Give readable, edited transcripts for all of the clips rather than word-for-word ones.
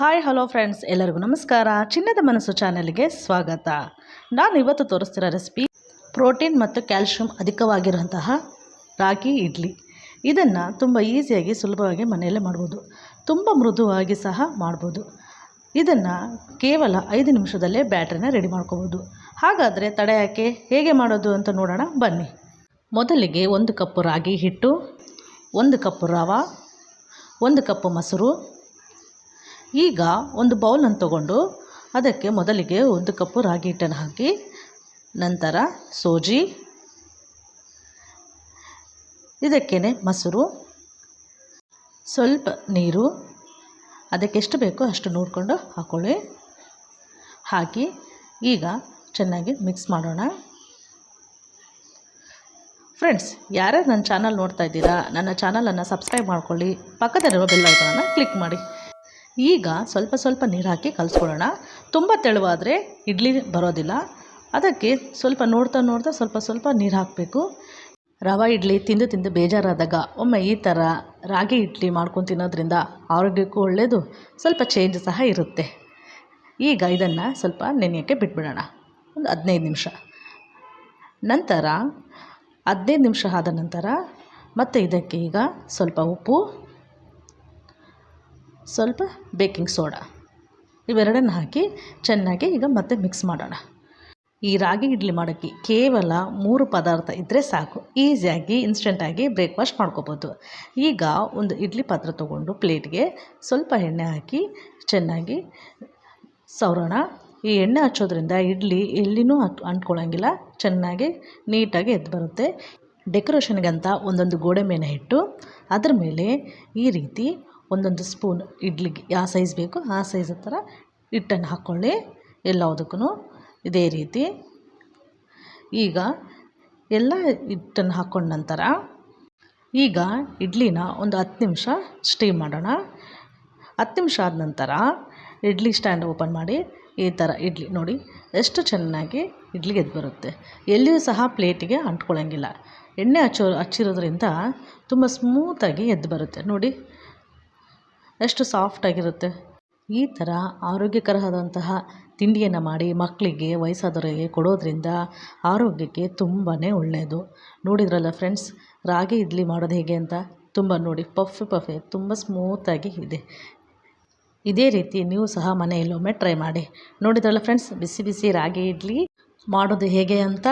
Hi hello friends, ಎಲ್ಲರಿಗೂ ನಮಸ್ಕಾರ. ಚಿನ್ನದ ಮನಸ್ಸು ಚಾನೆಲ್ಗೆ ಸ್ವಾಗತ. ನಾನು ಇವತ್ತು ತೋರಿಸ್ತಿರೋ ರೆಸಿಪಿ ಪ್ರೋಟೀನ್ ಮತ್ತು ಕ್ಯಾಲ್ಶಿಯಂ ಅಧಿಕವಾಗಿರುವಂತಹ ರಾಗಿ ಇಡ್ಲಿ. ಇದನ್ನು ತುಂಬ ಈಸಿಯಾಗಿ ಸುಲಭವಾಗಿ ಮನೆಯಲ್ಲೇ ಮಾಡ್ಬೋದು. ತುಂಬ ಮೃದುವಾಗಿ ಸಹ ಮಾಡ್ಬೋದು. ಇದನ್ನು ಕೇವಲ 5 ನಿಮಿಷದಲ್ಲೇ ಬ್ಯಾಟ್ರಿನ ರೆಡಿ ಮಾಡ್ಕೋಬೋದು. ಹಾಗಾದರೆ ತಡ ಯಾಕೆ, ಹೇಗೆ ಮಾಡೋದು ಅಂತ ನೋಡೋಣ ಬನ್ನಿ. ಮೊದಲಿಗೆ 1 ಕಪ್ ರಾಗಿ ಹಿಟ್ಟು, 1 ಕಪ್ ರವೆ, 1 ಕಪ್ ಮೊಸರು. ಈಗ ಒಂದು ಬೌಲನ್ನು ತಗೊಂಡು ಅದಕ್ಕೆ ಮೊದಲಿಗೆ 1 ಕಪ್ ರಾಗಿ ಹಿಟ್ಟನ್ನು ಹಾಕಿ, ನಂತರ ಸೋಜಿ, ಇದಕ್ಕೇ ಮೊಸರು, ಸ್ವಲ್ಪ ನೀರು, ಅದಕ್ಕೆ ಎಷ್ಟು ಬೇಕೋ ಅಷ್ಟು ನೋಡಿಕೊಂಡು ಹಾಕ್ಕೊಳ್ಳಿ. ಹಾಕಿ ಈಗ ಚೆನ್ನಾಗಿ ಮಿಕ್ಸ್ ಮಾಡೋಣ. ಫ್ರೆಂಡ್ಸ್, ಯಾರ್ಯಾರು ನನ್ನ ಚಾನಲ್ ನೋಡ್ತಾ ಇದ್ದೀರಾ, ನನ್ನ ಚಾನಲನ್ನು ಸಬ್ಸ್ಕ್ರೈಬ್ ಮಾಡ್ಕೊಳ್ಳಿ, ಪಕ್ಕದಲ್ಲಿರುವ ಬೆಲ್ ಐಕಾನನ್ನು ಕ್ಲಿಕ್ ಮಾಡಿ. ಈಗ ಸ್ವಲ್ಪ ಸ್ವಲ್ಪ ನೀರು ಹಾಕಿ ಕಲಿಸ್ಕೊಳ್ಳೋಣ. ತುಂಬ ತೆಳುವಾದರೆ ಇಡ್ಲಿ ಬರೋದಿಲ್ಲ. ಅದಕ್ಕೆ ಸ್ವಲ್ಪ ನೋಡ್ತಾ ಸ್ವಲ್ಪ ನೀರು ಹಾಕಬೇಕು. ರವೆ ಇಡ್ಲಿ ತಿಂದು ಬೇಜಾರಾದಾಗ ಒಮ್ಮೆ ಈ ಥರ ರಾಗಿ ಇಡ್ಲಿ ಮಾಡ್ಕೊಂಡು ತಿನ್ನೋದ್ರಿಂದ ಆರೋಗ್ಯಕ್ಕೂ ಒಳ್ಳೆಯದು, ಸ್ವಲ್ಪ ಚೇಂಜ್ ಸಹ ಇರುತ್ತೆ. ಈಗ ಇದನ್ನು ಸ್ವಲ್ಪ ನೆನೆಯೋಕ್ಕೆ ಬಿಟ್ಬಿಡೋಣ, ಒಂದು 15 ನಿಮಿಷ. ನಂತರ 15 ನಿಮಿಷ ಆದ ನಂತರ ಮತ್ತೆ ಇದಕ್ಕೆ ಈಗ ಸ್ವಲ್ಪ ಉಪ್ಪು, ಸ್ವಲ್ಪ ಬೇಕಿಂಗ್ ಸೋಡಾ, ಇವೆರಡನ್ನು ಹಾಕಿ ಚೆನ್ನಾಗಿ ಈಗ ಮತ್ತೆ ಮಿಕ್ಸ್ ಮಾಡೋಣ. ಈ ರಾಗಿ ಇಡ್ಲಿ ಮಾಡೋಕ್ಕೆ ಕೇವಲ 3 ಪದಾರ್ಥ ಇದ್ದರೆ ಸಾಕು. ಈಸಿಯಾಗಿ ಇನ್ಸ್ಟೆಂಟಾಗಿ ಬ್ರೇಕ್ಫಾಸ್ಟ್ ಮಾಡ್ಕೋಬೋದು. ಈಗ ಒಂದು ಇಡ್ಲಿ ಪಾತ್ರೆ ತೊಗೊಂಡು ಪ್ಲೇಟ್ಗೆ ಸ್ವಲ್ಪ ಎಣ್ಣೆ ಹಾಕಿ ಚೆನ್ನಾಗಿ ಸವರೋಣ. ಈ ಎಣ್ಣೆ ಹಚ್ಚೋದ್ರಿಂದ ಇಡ್ಲಿ ಎಲ್ಲಿನೂ ಅಂಟ್ಕೊಳ್ಳೋಂಗಿಲ್ಲ, ಚೆನ್ನಾಗಿ ನೀಟಾಗಿ ಎದ್ದು ಬರುತ್ತೆ. ಡೆಕೋರೇಷನ್ಗಂತ ಒಂದೊಂದು ಗೋಡೆ ಮೇಲೆ ಇಟ್ಟು ಅದ್ರ ಮೇಲೆ ಈ ರೀತಿ ಒಂದೊಂದು ಸ್ಪೂನ್ ಇಡ್ಲಿಗೆ ಯಾವ ಸೈಜ್ ಬೇಕೋ ಆ ಸೈಜ್ ಥರ ಹಿಟ್ಟನ್ನು ಹಾಕ್ಕೊಳ್ಳಿ. ಎಲ್ಲದಕ್ಕೂ ಇದೇ ರೀತಿ ಈಗ ಎಲ್ಲ ಹಿಟ್ಟನ್ನು ಹಾಕ್ಕೊಂಡ ನಂತರ ಈಗ ಇಡ್ಲಿನ ಒಂದು 10 ನಿಮಿಷ ಸ್ಟೀಮ್ ಮಾಡೋಣ. 10 ನಿಮಿಷ ಆದ ನಂತರ ಇಡ್ಲಿ ಸ್ಟ್ಯಾಂಡ್ ಓಪನ್ ಮಾಡಿ ಈ ಥರ ಇಡ್ಲಿ ನೋಡಿ ಎಷ್ಟು ಚೆನ್ನಾಗಿ ಇಡ್ಲಿಗೆ ಎದ್ದು ಬರುತ್ತೆ. ಎಲ್ಲಿಯೂ ಸಹ ಪ್ಲೇಟಿಗೆ ಅಂಟ್ಕೊಳ್ಳೋಂಗಿಲ್ಲ. ಎಣ್ಣೆ ಹಚ್ಚಿರೋದ್ರಿಂದ ತುಂಬ ಸ್ಮೂತಾಗಿ ಎದ್ದು ಬರುತ್ತೆ. ನೋಡಿ ಎಷ್ಟು ಸಾಫ್ಟಾಗಿರುತ್ತೆ. ಈ ಥರ ಆರೋಗ್ಯಕರವಾದಂತಹ ತಿಂಡಿಯನ್ನು ಮಾಡಿ ಮಕ್ಕಳಿಗೆ, ವಯಸ್ಸಾದವರಿಗೆ ಕೊಡೋದ್ರಿಂದ ಆರೋಗ್ಯಕ್ಕೆ ತುಂಬಾ ಒಳ್ಳೆಯದು. ನೋಡಿದ್ರಲ್ಲ ಫ್ರೆಂಡ್ಸ್, ರಾಗಿ ಇಡ್ಲಿ ಮಾಡೋದು ಹೇಗೆ ಅಂತ. ತುಂಬ ನೋಡಿ ಪಫಿ ತುಂಬ ಸ್ಮೂತಾಗಿ ಇದೆ. ಇದೇ ರೀತಿ ನೀವು ಸಹ ಮನೆಯಲ್ಲಿ ಒಮ್ಮೆ ಟ್ರೈ ಮಾಡಿ. ನೋಡಿದ್ರಲ್ಲ ಫ್ರೆಂಡ್ಸ್, ಬಿಸಿ ಬಿಸಿ ರಾಗಿ ಇಡ್ಲಿ ಮಾಡೋದು ಹೇಗೆ ಅಂತ.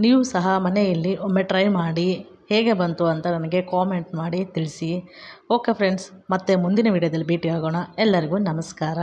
ನೀವು ಸಹ ಮನೆಯಲ್ಲಿ ಒಮ್ಮೆ ಟ್ರೈ ಮಾಡಿ ಹೇಗೆ ಬಂತು ಅಂತ ನನಗೆ ಕಾಮೆಂಟ್ ಮಾಡಿ ತಿಳಿಸಿ. ಓಕೆ ಫ್ರೆಂಡ್ಸ್, ಮತ್ತೆ ಮುಂದಿನ ವಿಡಿಯೋದಲ್ಲಿ ಭೇಟಿಯಾಗೋಣ. ಎಲ್ಲರಿಗೂ ನಮಸ್ಕಾರ.